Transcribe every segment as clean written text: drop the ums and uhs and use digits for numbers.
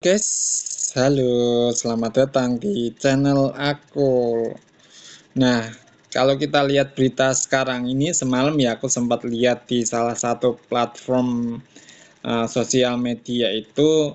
Guys, halo, selamat datang di channel aku. Nah, kalau kita lihat berita sekarang ini, semalam ya aku sempat lihat di salah satu platform sosial media itu,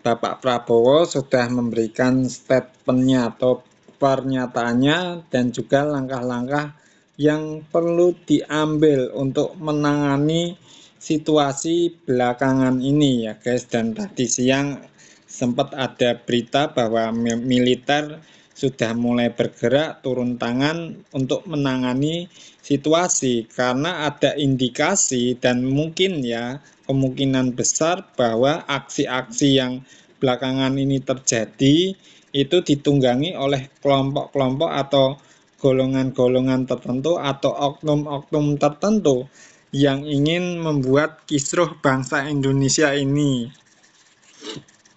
Bapak Prabowo sudah memberikan statementnya atau pernyataannya dan juga langkah-langkah yang perlu diambil untuk menangani situasi belakangan ini ya guys. Dan tadi siang sempat ada berita bahwa militer sudah mulai bergerak turun tangan untuk menangani situasi karena ada indikasi dan mungkin ya kemungkinan besar bahwa aksi-aksi yang belakangan ini terjadi itu ditunggangi oleh kelompok-kelompok atau golongan-golongan tertentu atau oknum-oknum tertentu yang ingin membuat kisruh bangsa Indonesia ini.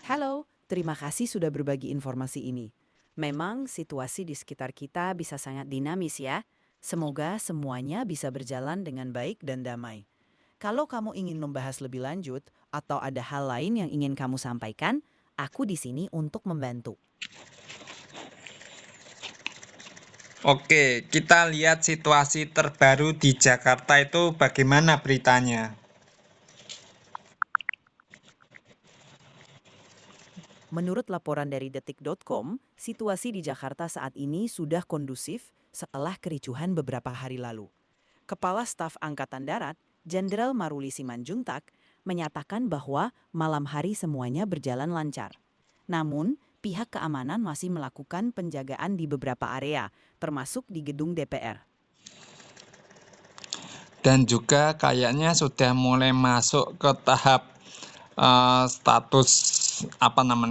Halo, terima kasih sudah berbagi informasi ini. Memang situasi di sekitar kita bisa sangat dinamis ya. Semoga semuanya bisa berjalan dengan baik dan damai. Kalau kamu ingin membahas lebih lanjut atau ada hal lain yang ingin kamu sampaikan, aku di sini untuk membantu. Oke, kita lihat situasi terbaru di Jakarta itu bagaimana beritanya. Menurut laporan dari detik.com, situasi di Jakarta saat ini sudah kondusif setelah kericuhan beberapa hari lalu. Kepala Staf Angkatan Darat, Jenderal Maruli Simanjuntak, menyatakan bahwa malam hari semuanya berjalan lancar. Namun, pihak keamanan masih melakukan penjagaan di beberapa area, termasuk di gedung DPR. Dan juga kayaknya sudah mulai masuk ke tahap status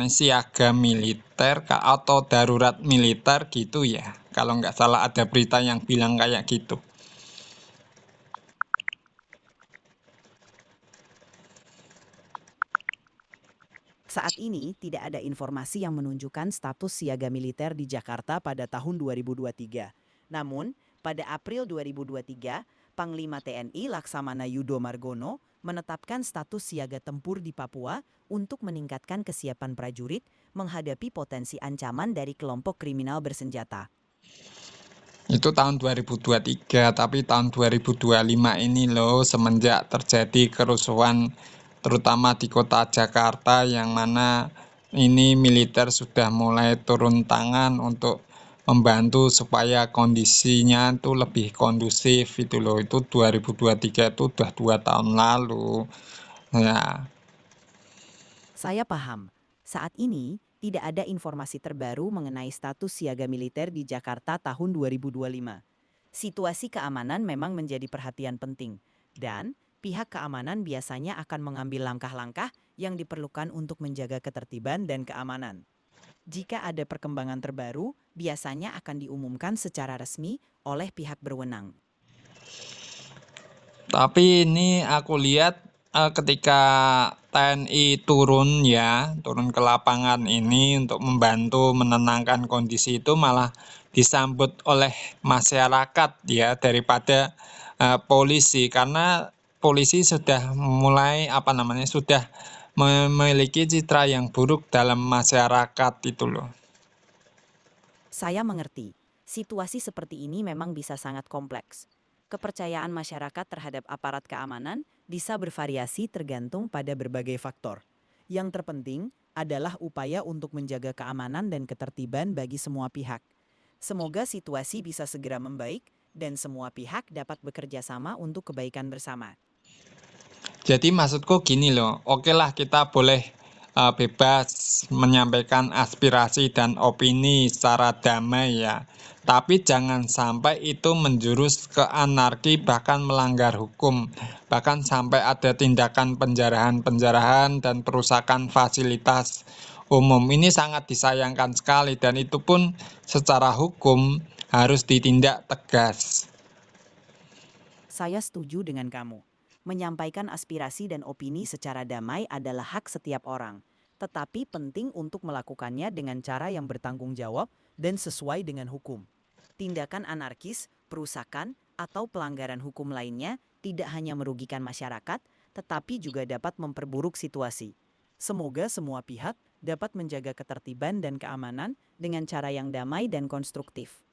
siaga militer atau darurat militer gitu ya. Kalau nggak salah ada berita yang bilang kayak gitu. Saat ini, tidak ada informasi yang menunjukkan status siaga militer di Jakarta pada tahun 2023. Namun, pada April 2023, Panglima TNI Laksamana Yudo Margono menetapkan status siaga tempur di Papua untuk meningkatkan kesiapan prajurit menghadapi potensi ancaman dari kelompok kriminal bersenjata. Itu tahun 2023, tapi tahun 2025 ini loh semenjak terjadi kerusuhan terutama di kota Jakarta yang mana ini militer sudah mulai turun tangan untuk membantu supaya kondisinya itu lebih kondusif itu loh. Itu 2023 itu udah 2 tahun lalu. Ya, Saya paham, saat ini tidak ada informasi terbaru mengenai status siaga militer di Jakarta tahun 2025. Situasi keamanan memang menjadi perhatian penting, dan pihak keamanan biasanya akan mengambil langkah-langkah yang diperlukan untuk menjaga ketertiban dan keamanan. Jika ada perkembangan terbaru, biasanya akan diumumkan secara resmi oleh pihak berwenang. tapi ini aku lihat ketika TNI turun ke lapangan ini untuk membantu menenangkan kondisi itu malah disambut oleh masyarakat ya daripada polisi karena polisi sudah mulai sudah memiliki citra yang buruk dalam masyarakat itu loh. Saya mengerti, situasi seperti ini memang bisa sangat kompleks. Kepercayaan masyarakat terhadap aparat keamanan bisa bervariasi tergantung pada berbagai faktor. Yang terpenting adalah upaya untuk menjaga keamanan dan ketertiban bagi semua pihak. Semoga situasi bisa segera membaik dan semua pihak dapat bekerja sama untuk kebaikan bersama. Jadi maksudku gini loh, oke lah kita boleh bebas menyampaikan aspirasi dan opini secara damai ya. Tapi jangan sampai itu menjurus ke anarki bahkan melanggar hukum. Bahkan sampai ada tindakan penjarahan-penjarahan dan perusakan fasilitas umum. Ini sangat disayangkan sekali dan itu pun secara hukum harus ditindak tegas. Saya setuju dengan kamu. Menyampaikan aspirasi dan opini secara damai adalah hak setiap orang, tetapi penting untuk melakukannya dengan cara yang bertanggung jawab dan sesuai dengan hukum. Tindakan anarkis, perusakan, atau pelanggaran hukum lainnya tidak hanya merugikan masyarakat, tetapi juga dapat memperburuk situasi. Semoga semua pihak dapat menjaga ketertiban dan keamanan dengan cara yang damai dan konstruktif.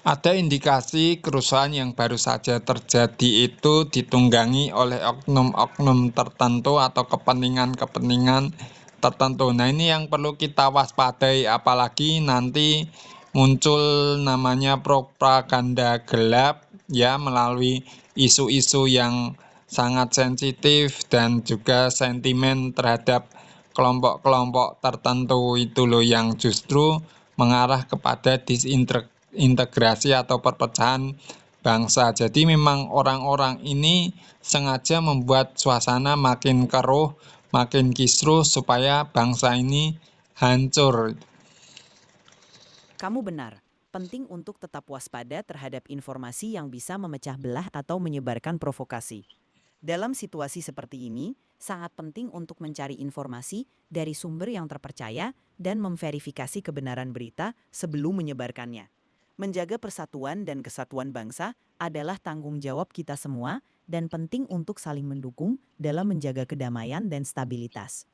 Ada indikasi kerusuhan yang baru saja terjadi itu ditunggangi oleh oknum-oknum tertentu atau kepentingan-kepentingan tertentu. Nah, ini yang perlu kita waspadai, apalagi nanti muncul namanya propaganda gelap ya, melalui isu-isu yang sangat sensitif dan juga sentimen terhadap kelompok-kelompok tertentu itu loh, yang justru mengarah kepada disintegrasi atau perpecahan bangsa. Jadi memang orang-orang ini sengaja membuat suasana makin keruh, makin kisruh supaya bangsa ini hancur. Kamu benar, penting untuk tetap waspada terhadap informasi yang bisa memecah belah atau menyebarkan provokasi. Dalam situasi seperti ini, sangat penting untuk mencari informasi dari sumber yang terpercaya dan memverifikasi kebenaran berita sebelum menyebarkannya. Menjaga persatuan dan kesatuan bangsa adalah tanggung jawab kita semua dan penting untuk saling mendukung dalam menjaga kedamaian dan stabilitas.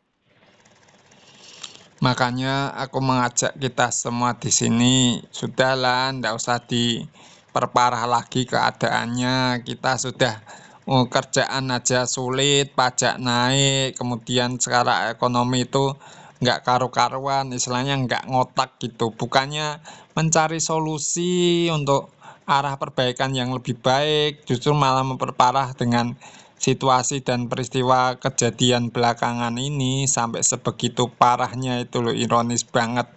Makanya aku mengajak kita semua di sini, sudahlah, ndak usah diperparah lagi keadaannya. Kita sudah kerjaan aja sulit, pajak naik, kemudian sekarang ekonomi itu nggak karu-karuan, istilahnya nggak ngotak gitu. Bukannya mencari solusi untuk arah perbaikan yang lebih baik, justru malah memperparah dengan situasi dan peristiwa kejadian belakangan ini sampai sebegitu parahnya itu loh, ironis banget.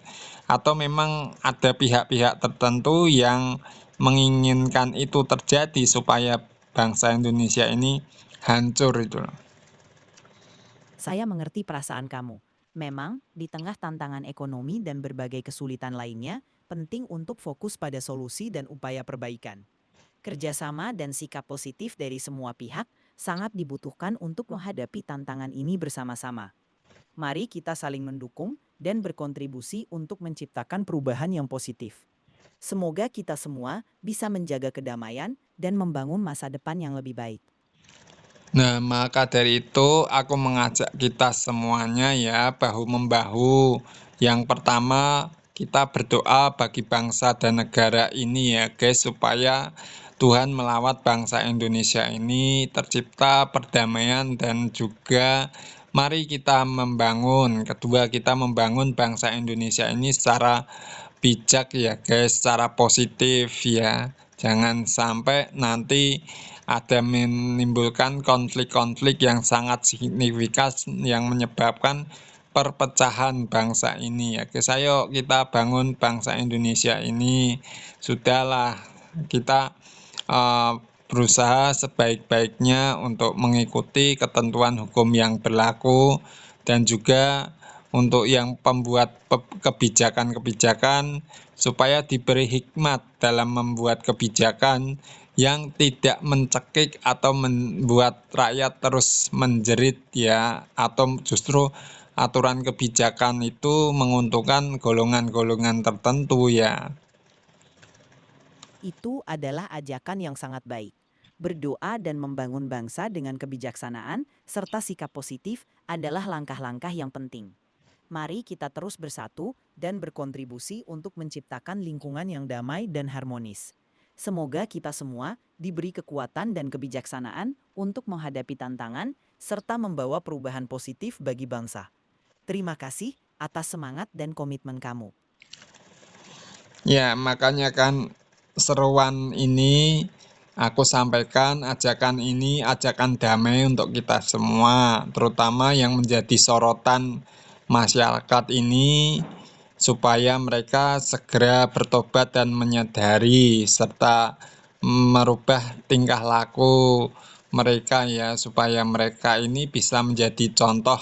Atau memang ada pihak-pihak tertentu yang menginginkan itu terjadi supaya bangsa Indonesia ini hancur itu loh. Saya mengerti perasaan kamu. Memang, di tengah tantangan ekonomi dan berbagai kesulitan lainnya, penting untuk fokus pada solusi dan upaya perbaikan. Kerjasama dan sikap positif dari semua pihak sangat dibutuhkan untuk menghadapi tantangan ini bersama-sama. Mari kita saling mendukung dan berkontribusi untuk menciptakan perubahan yang positif. Semoga kita semua bisa menjaga kedamaian dan membangun masa depan yang lebih baik. Nah, maka dari itu aku mengajak kita semuanya ya, bahu-membahu. Yang pertama, kita berdoa bagi bangsa dan negara ini ya guys, supaya Tuhan melawat bangsa Indonesia ini tercipta perdamaian dan juga mari kita membangun. Kedua, kita membangun bangsa Indonesia ini secara bijak ya guys, secara positif ya. Jangan sampai nanti ada menimbulkan konflik-konflik yang sangat signifikan yang menyebabkan perpecahan bangsa ini ya guys. Ayo kita bangun bangsa Indonesia ini. Sudahlah, kita berusaha sebaik-baiknya untuk mengikuti ketentuan hukum yang berlaku dan juga untuk yang pembuat kebijakan-kebijakan supaya diberi hikmat dalam membuat kebijakan yang tidak mencekik atau membuat rakyat terus menjerit ya, atau justru aturan kebijakan itu menguntungkan golongan-golongan tertentu ya. Itu adalah ajakan yang sangat baik. Berdoa dan membangun bangsa dengan kebijaksanaan serta sikap positif adalah langkah-langkah yang penting. Mari kita terus bersatu dan berkontribusi untuk menciptakan lingkungan yang damai dan harmonis. Semoga kita semua diberi kekuatan dan kebijaksanaan untuk menghadapi tantangan serta membawa perubahan positif bagi bangsa. Terima kasih atas semangat dan komitmen kamu. Ya, makanya kan seruan ini aku sampaikan, ajakan ini ajakan damai untuk kita semua, terutama yang menjadi sorotan masyarakat ini supaya mereka segera bertobat dan menyadari serta merubah tingkah laku mereka ya, supaya mereka ini bisa menjadi contoh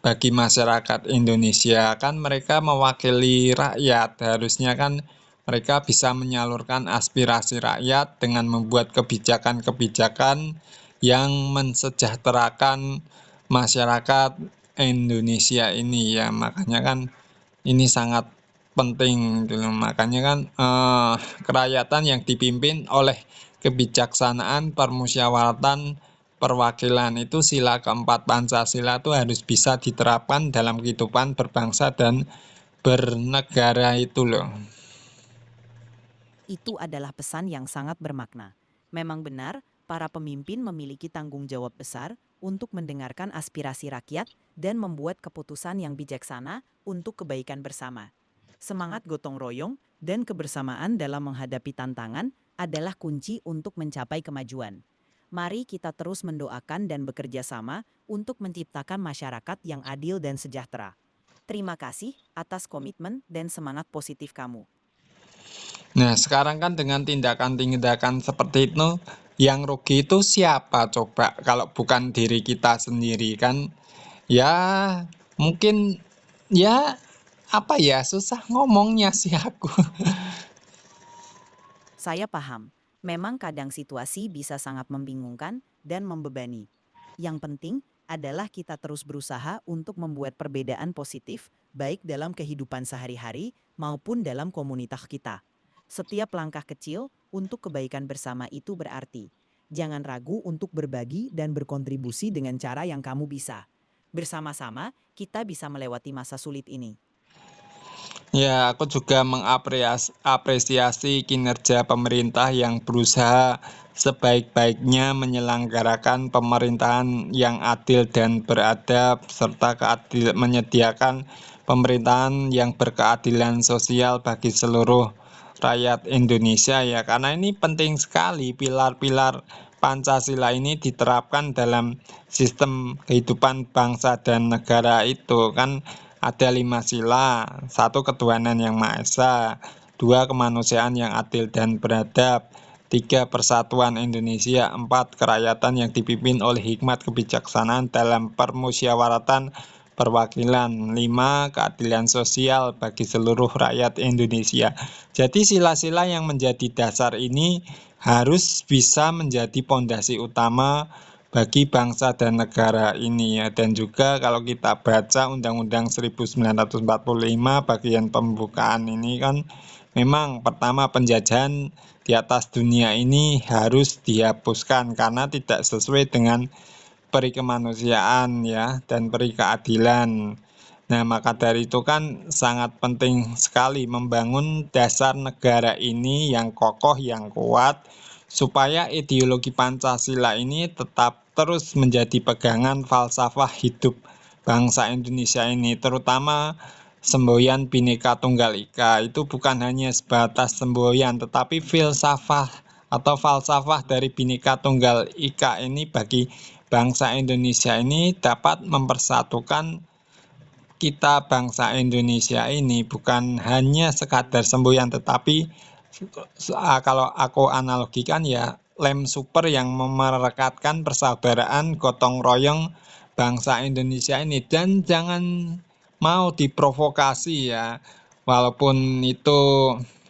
bagi masyarakat Indonesia. Kan mereka mewakili rakyat, harusnya kan mereka bisa menyalurkan aspirasi rakyat dengan membuat kebijakan-kebijakan yang mensejahterakan masyarakat Indonesia ini ya. Makanya kan ini sangat penting gitu. Makanya kan kerakyatan yang dipimpin oleh kebijaksanaan permusyawaratan perwakilan itu sila keempat Pancasila itu harus bisa diterapkan dalam kehidupan berbangsa dan bernegara itu loh. Itu adalah pesan yang sangat bermakna. Memang benar, para pemimpin memiliki tanggung jawab besar untuk mendengarkan aspirasi rakyat dan membuat keputusan yang bijaksana untuk kebaikan bersama. Semangat gotong royong dan kebersamaan dalam menghadapi tantangan adalah kunci untuk mencapai kemajuan. Mari kita terus mendoakan dan bekerja sama untuk menciptakan masyarakat yang adil dan sejahtera. Terima kasih atas komitmen dan semangat positif kamu. Nah, sekarang kan dengan tindakan-tindakan seperti itu, yang rugi itu siapa coba? Kalau bukan diri kita sendiri kan, ya mungkin ya apa ya, susah ngomongnya sih aku. Saya paham, memang kadang situasi bisa sangat membingungkan dan membebani. Yang penting adalah kita terus berusaha untuk membuat perbedaan positif, baik dalam kehidupan sehari-hari maupun dalam komunitas kita. Setiap langkah kecil untuk kebaikan bersama itu berarti. Jangan ragu untuk berbagi dan berkontribusi dengan cara yang kamu bisa. Bersama-sama, kita bisa melewati masa sulit ini. Ya, aku juga mengapresiasi kinerja pemerintah yang berusaha sebaik-baiknya menyelenggarakan pemerintahan yang adil dan beradab, serta menyediakan pemerintahan yang berkeadilan sosial bagi seluruh rakyat Indonesia ya. Karena ini penting sekali pilar-pilar Pancasila ini diterapkan dalam sistem kehidupan bangsa dan negara itu kan. Ada 5 sila, 1 ketuhanan yang Maha Esa, 2 kemanusiaan yang adil dan beradab, 3 persatuan Indonesia, 4 kerakyatan yang dipimpin oleh hikmat kebijaksanaan dalam permusyawaratan perwakilan, 5 keadilan sosial bagi seluruh rakyat Indonesia. Jadi sila-sila yang menjadi dasar ini harus bisa menjadi pondasi utama bagi bangsa dan negara ini ya. Dan juga kalau kita baca Undang-Undang 1945 bagian pembukaan ini kan memang pertama penjajahan di atas dunia ini harus dihapuskan karena tidak sesuai dengan peri kemanusiaan ya dan peri keadilan. Nah, maka dari itu kan sangat penting sekali membangun dasar negara ini yang kokoh, yang kuat, supaya ideologi Pancasila ini tetap terus menjadi pegangan falsafah hidup bangsa Indonesia ini, terutama semboyan Bhinneka Tunggal Ika. Itu bukan hanya sebatas semboyan, tetapi filsafah atau falsafah dari Bhinneka Tunggal Ika ini bagi bangsa Indonesia ini dapat mempersatukan kita bangsa Indonesia ini bukan hanya sekadar semboyan tetapi kalau aku analogikan ya lem super yang memerekatkan persaudaraan gotong royong bangsa Indonesia ini dan jangan mau diprovokasi ya walaupun itu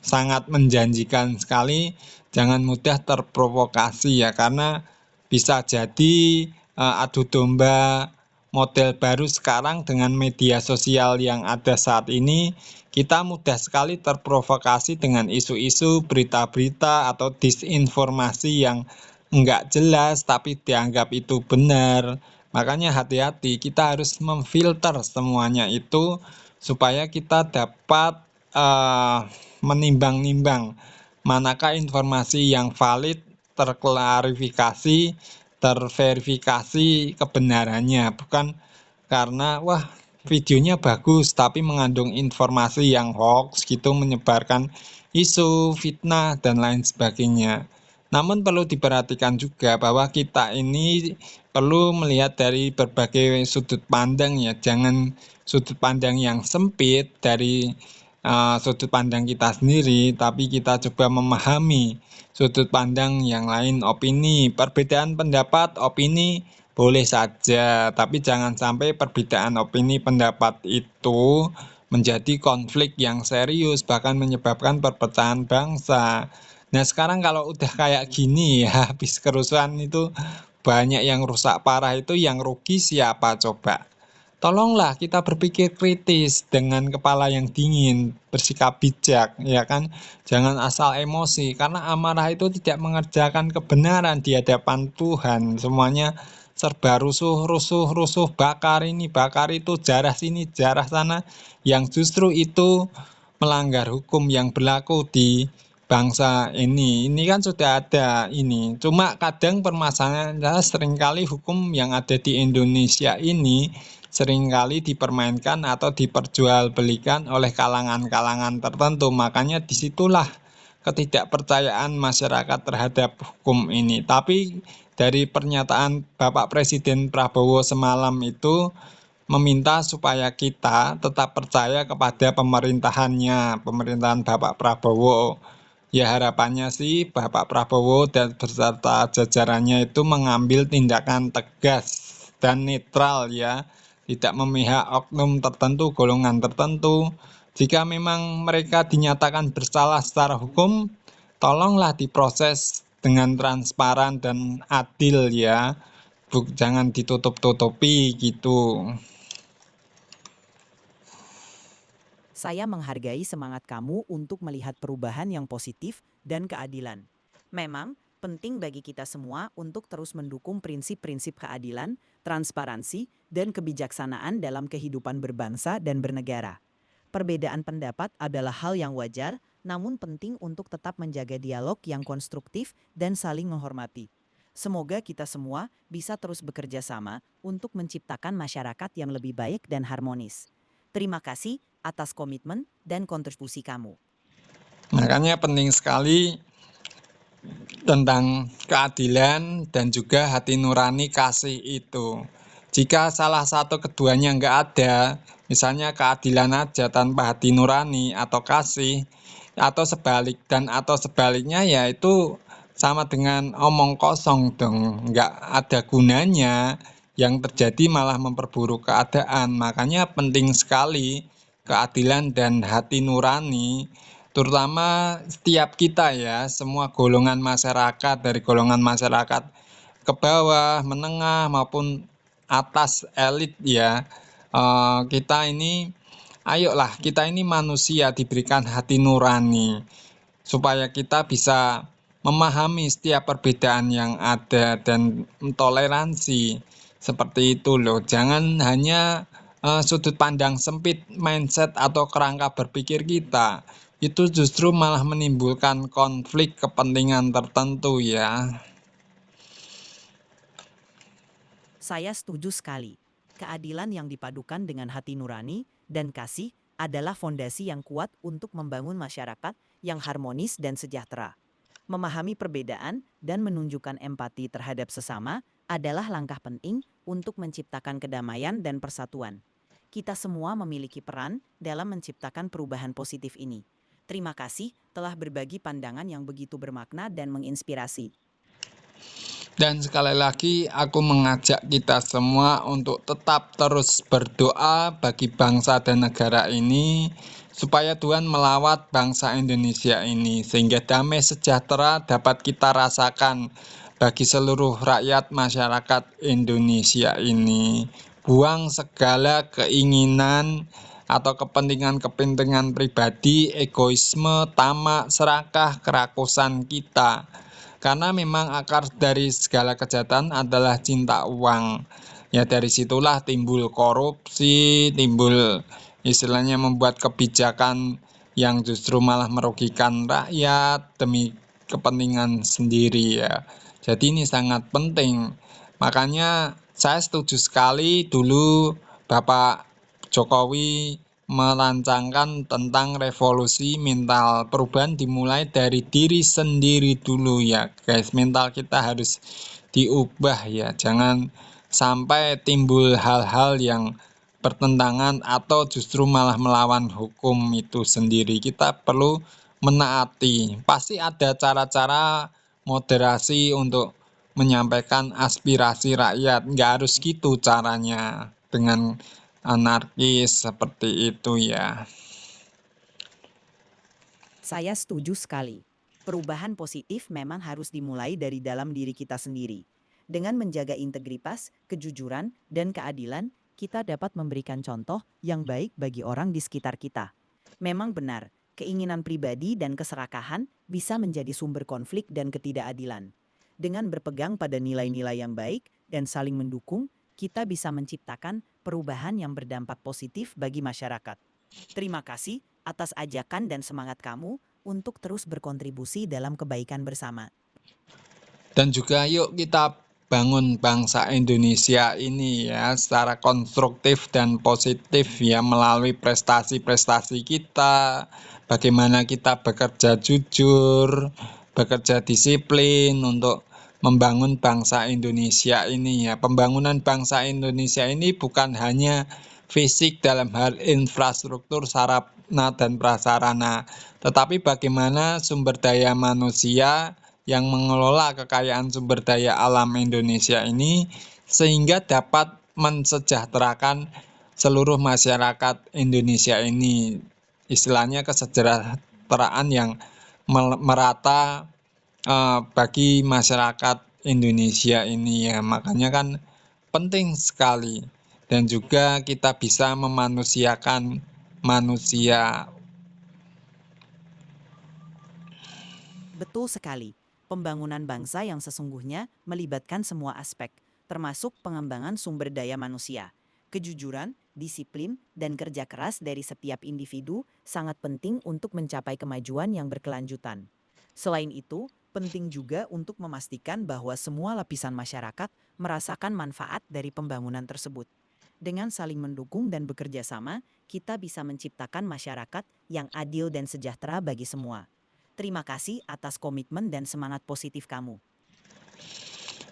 sangat menjanjikan sekali jangan mudah terprovokasi ya karena bisa jadi adu domba model baru sekarang dengan media sosial yang ada saat ini, kita mudah sekali terprovokasi dengan isu-isu, berita-berita, atau disinformasi yang enggak jelas tapi dianggap itu benar. Makanya hati-hati, kita harus memfilter semuanya itu supaya kita dapat menimbang-nimbang manakah informasi yang valid, terklarifikasi, terverifikasi kebenarannya, bukan karena wah videonya bagus tapi mengandung informasi yang hoax gitu menyebarkan isu, fitnah dan lain sebagainya. Namun perlu diperhatikan juga bahwa kita ini perlu melihat dari berbagai sudut pandang ya, jangan sudut pandang yang sempit dari sudut pandang kita sendiri, tapi kita coba memahami sudut pandang yang lain, opini, perbedaan pendapat, opini boleh saja, tapi jangan sampai perbedaan opini pendapat itu menjadi konflik yang serius, bahkan menyebabkan perpecahan bangsa. Nah, sekarang kalau udah kayak gini ya, habis kerusuhan itu banyak yang rusak parah itu yang rugi siapa coba? tolonglah kita berpikir kritis dengan kepala yang dingin, bersikap bijak, ya kan? Jangan asal emosi, karena amarah itu tidak mengerjakan kebenaran di hadapan Tuhan. Semuanya serba rusuh, rusuh, rusuh, bakar ini, bakar itu, jarah sini, jarah sana, yang justru itu melanggar hukum yang berlaku di bangsa ini. Ini kan sudah ada ini. Cuma kadang permasalahannya adalah seringkali hukum yang ada di Indonesia ini seringkali dipermainkan atau diperjualbelikan oleh kalangan-kalangan tertentu. Makanya disitulah ketidakpercayaan masyarakat terhadap hukum ini. Tapi dari pernyataan Bapak Presiden Prabowo semalam itu meminta supaya kita tetap percaya kepada pemerintahan Bapak Prabowo. Ya harapannya sih Bapak Prabowo dan beserta jajarannya itu mengambil tindakan tegas dan netral ya, tidak memihak oknum tertentu, golongan tertentu. Jika memang mereka dinyatakan bersalah secara hukum, tolonglah diproses dengan transparan dan adil ya. Jangan ditutup-tutupi gitu. Saya menghargai semangat kamu untuk melihat perubahan yang positif dan keadilan. Memang penting bagi kita semua untuk terus mendukung prinsip-prinsip keadilan, transparansi, dan kebijaksanaan dalam kehidupan berbangsa dan bernegara. Perbedaan pendapat adalah hal yang wajar, namun penting untuk tetap menjaga dialog yang konstruktif dan saling menghormati. Semoga kita semua bisa terus bekerja sama untuk menciptakan masyarakat yang lebih baik dan harmonis. Terima kasih atas komitmen dan kontribusi kamu. Makanya penting sekali tentang keadilan dan juga hati nurani kasih itu. Jika salah satu keduanya nggak ada, misalnya keadilan aja tanpa hati nurani atau kasih, atau sebaliknya ya itu sama dengan omong kosong dong, nggak ada gunanya. Yang terjadi malah memperburuk keadaan. Makanya penting sekali keadilan dan hati nurani, terutama setiap kita ya, semua golongan masyarakat, dari golongan masyarakat ke bawah, menengah maupun atas elit ya. Kita ini, ayolah kita ini manusia diberikan hati nurani supaya kita bisa memahami setiap perbedaan yang ada dan toleransi seperti itu loh. Jangan hanya sudut pandang sempit mindset atau kerangka berpikir kita. Itu justru malah menimbulkan konflik kepentingan tertentu ya. Saya setuju sekali. Keadilan yang dipadukan dengan hati nurani dan kasih adalah fondasi yang kuat untuk membangun masyarakat yang harmonis dan sejahtera. Memahami perbedaan dan menunjukkan empati terhadap sesama adalah langkah penting untuk menciptakan kedamaian dan persatuan. Kita semua memiliki peran dalam menciptakan perubahan positif ini. Terima kasih telah berbagi pandangan yang begitu bermakna dan menginspirasi. Dan sekali lagi aku mengajak kita semua untuk tetap terus berdoa bagi bangsa dan negara ini supaya Tuhan melawat bangsa Indonesia ini sehingga damai sejahtera dapat kita rasakan bagi seluruh rakyat masyarakat Indonesia ini. Buang segala keinginan atau kepentingan-kepentingan pribadi, egoisme, tamak, serakah, kerakusan kita. Karena memang akar dari segala kejahatan adalah cinta uang. Ya dari situlah timbul korupsi, timbul istilahnya membuat kebijakan yang justru malah merugikan rakyat demi kepentingan sendiri ya. Jadi ini sangat penting. Makanya saya setuju sekali dulu Bapak Jokowi merancangkan tentang revolusi mental. Perubahan dimulai dari diri sendiri dulu ya guys. Mental kita harus diubah ya. Jangan sampai timbul hal-hal yang bertentangan atau justru malah melawan hukum itu sendiri. Kita perlu menaati. Pasti ada cara-cara moderasi untuk menyampaikan aspirasi rakyat. Nggak harus gitu caranya dengan anarkis seperti itu ya. Saya setuju sekali. Perubahan positif memang harus dimulai dari dalam diri kita sendiri. Dengan menjaga integritas, kejujuran, dan keadilan, kita dapat memberikan contoh yang baik bagi orang di sekitar kita. Memang benar, keinginan pribadi dan keserakahan bisa menjadi sumber konflik dan ketidakadilan. Dengan berpegang pada nilai-nilai yang baik dan saling mendukung, kita bisa menciptakan perubahan yang berdampak positif bagi masyarakat. Terima kasih atas ajakan dan semangat kamu untuk terus berkontribusi dalam kebaikan bersama. Dan juga yuk kita bangun bangsa Indonesia ini ya secara konstruktif dan positif ya melalui prestasi-prestasi kita, bagaimana kita bekerja jujur, bekerja disiplin untuk membangun bangsa Indonesia ini ya. Pembangunan bangsa Indonesia ini bukan hanya fisik dalam hal infrastruktur, sarana dan prasarana, tetapi bagaimana sumber daya manusia yang mengelola kekayaan sumber daya alam Indonesia ini sehingga dapat mensejahterakan seluruh masyarakat Indonesia ini. Istilahnya kesejahteraan yang merata bagi masyarakat Indonesia ini ya. Makanya kan penting sekali dan juga kita bisa memanusiakan manusia. Betul sekali. Pembangunan bangsa yang sesungguhnya melibatkan semua aspek, termasuk pengembangan sumber daya manusia. Kejujuran, disiplin, dan kerja keras dari setiap individu sangat penting untuk mencapai kemajuan yang berkelanjutan. Selain itu, penting juga untuk memastikan bahwa semua lapisan masyarakat merasakan manfaat dari pembangunan tersebut. Dengan saling mendukung dan bekerja sama, kita bisa menciptakan masyarakat yang adil dan sejahtera bagi semua. Terima kasih atas komitmen dan semangat positif kamu.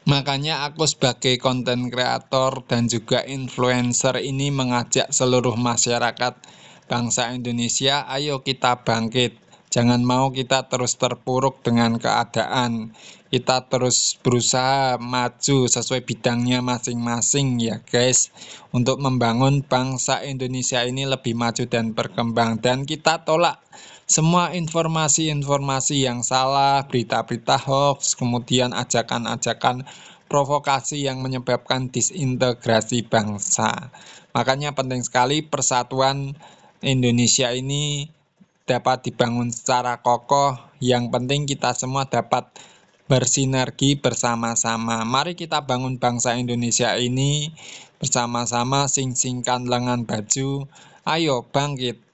Makanya aku sebagai konten kreator dan juga influencer ini mengajak seluruh masyarakat bangsa Indonesia, ayo kita bangkit. Jangan mau kita terus terpuruk dengan keadaan. Kita terus berusaha maju sesuai bidangnya masing-masing ya guys. Untuk membangun bangsa Indonesia ini lebih maju dan berkembang. Dan kita tolak semua informasi-informasi yang salah, berita-berita hoax, kemudian ajakan-ajakan provokasi yang menyebabkan disintegrasi bangsa. Makanya penting sekali persatuan Indonesia ini dapat dibangun secara kokoh. Yang penting kita semua dapat bersinergi bersama-sama. Mari kita bangun bangsa Indonesia ini bersama-sama, sing-singkan lengan baju. Ayo bangkit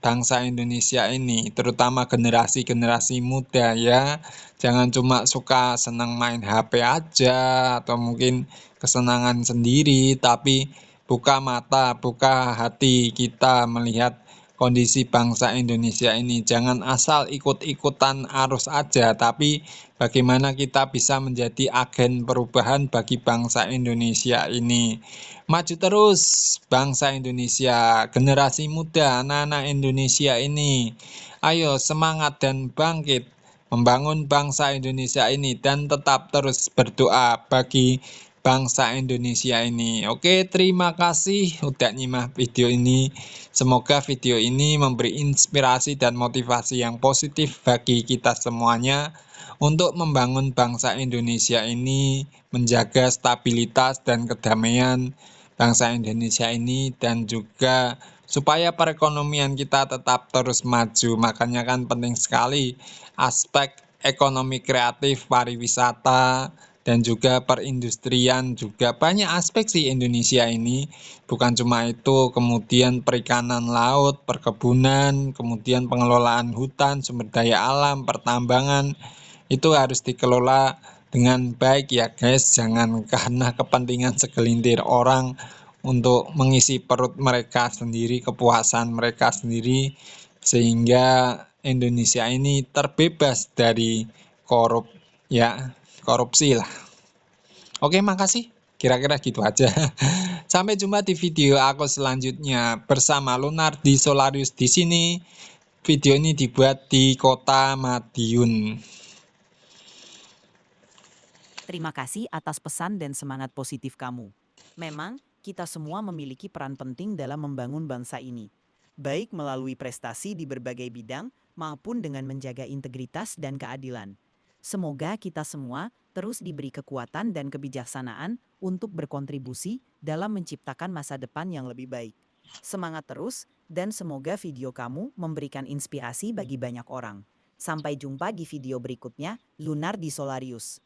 bangsa Indonesia ini, terutama generasi-generasi muda ya. Jangan cuma suka senang main HP aja atau mungkin kesenangan sendiri, tapi buka mata, buka hati kita melihat kondisi bangsa Indonesia ini. Jangan asal ikut-ikutan arus aja, tapi bagaimana kita bisa menjadi agen perubahan bagi bangsa Indonesia ini. Maju terus bangsa Indonesia, generasi muda, anak-anak Indonesia ini. Ayo semangat dan bangkit membangun bangsa Indonesia ini dan tetap terus berdoa bagi bangsa Indonesia ini. Oke, terima kasih udah nyimak video ini. Semoga video ini memberi inspirasi dan motivasi yang positif bagi kita semuanya untuk membangun bangsa Indonesia ini, menjaga stabilitas dan kedamaian bangsa Indonesia ini dan juga supaya perekonomian kita tetap terus maju. Makanya kan penting sekali aspek ekonomi kreatif, pariwisata, dan juga perindustrian juga banyak aspek sih Indonesia ini. Bukan cuma itu, kemudian perikanan laut, perkebunan, kemudian pengelolaan hutan, sumber daya alam, pertambangan, itu harus dikelola dengan baik ya guys. Jangan karena kepentingan segelintir orang untuk mengisi perut mereka sendiri, kepuasan mereka sendiri, sehingga Indonesia ini terbebas dari korup ya korupsi lah. Oke, makasih. Kira-kira gitu aja. Sampai jumpa di video aku selanjutnya bersama Lunardi Solarius di sini. Video ini dibuat di Kota Madiun. Terima kasih atas pesan dan semangat positif kamu. Memang, kita semua memiliki peran penting dalam membangun bangsa ini, baik melalui prestasi di berbagai bidang maupun dengan menjaga integritas dan keadilan. Semoga kita semua terus diberi kekuatan dan kebijaksanaan untuk berkontribusi dalam menciptakan masa depan yang lebih baik. Semangat terus, dan semoga video kamu memberikan inspirasi bagi banyak orang. Sampai jumpa di video berikutnya, Lunar di Solarius.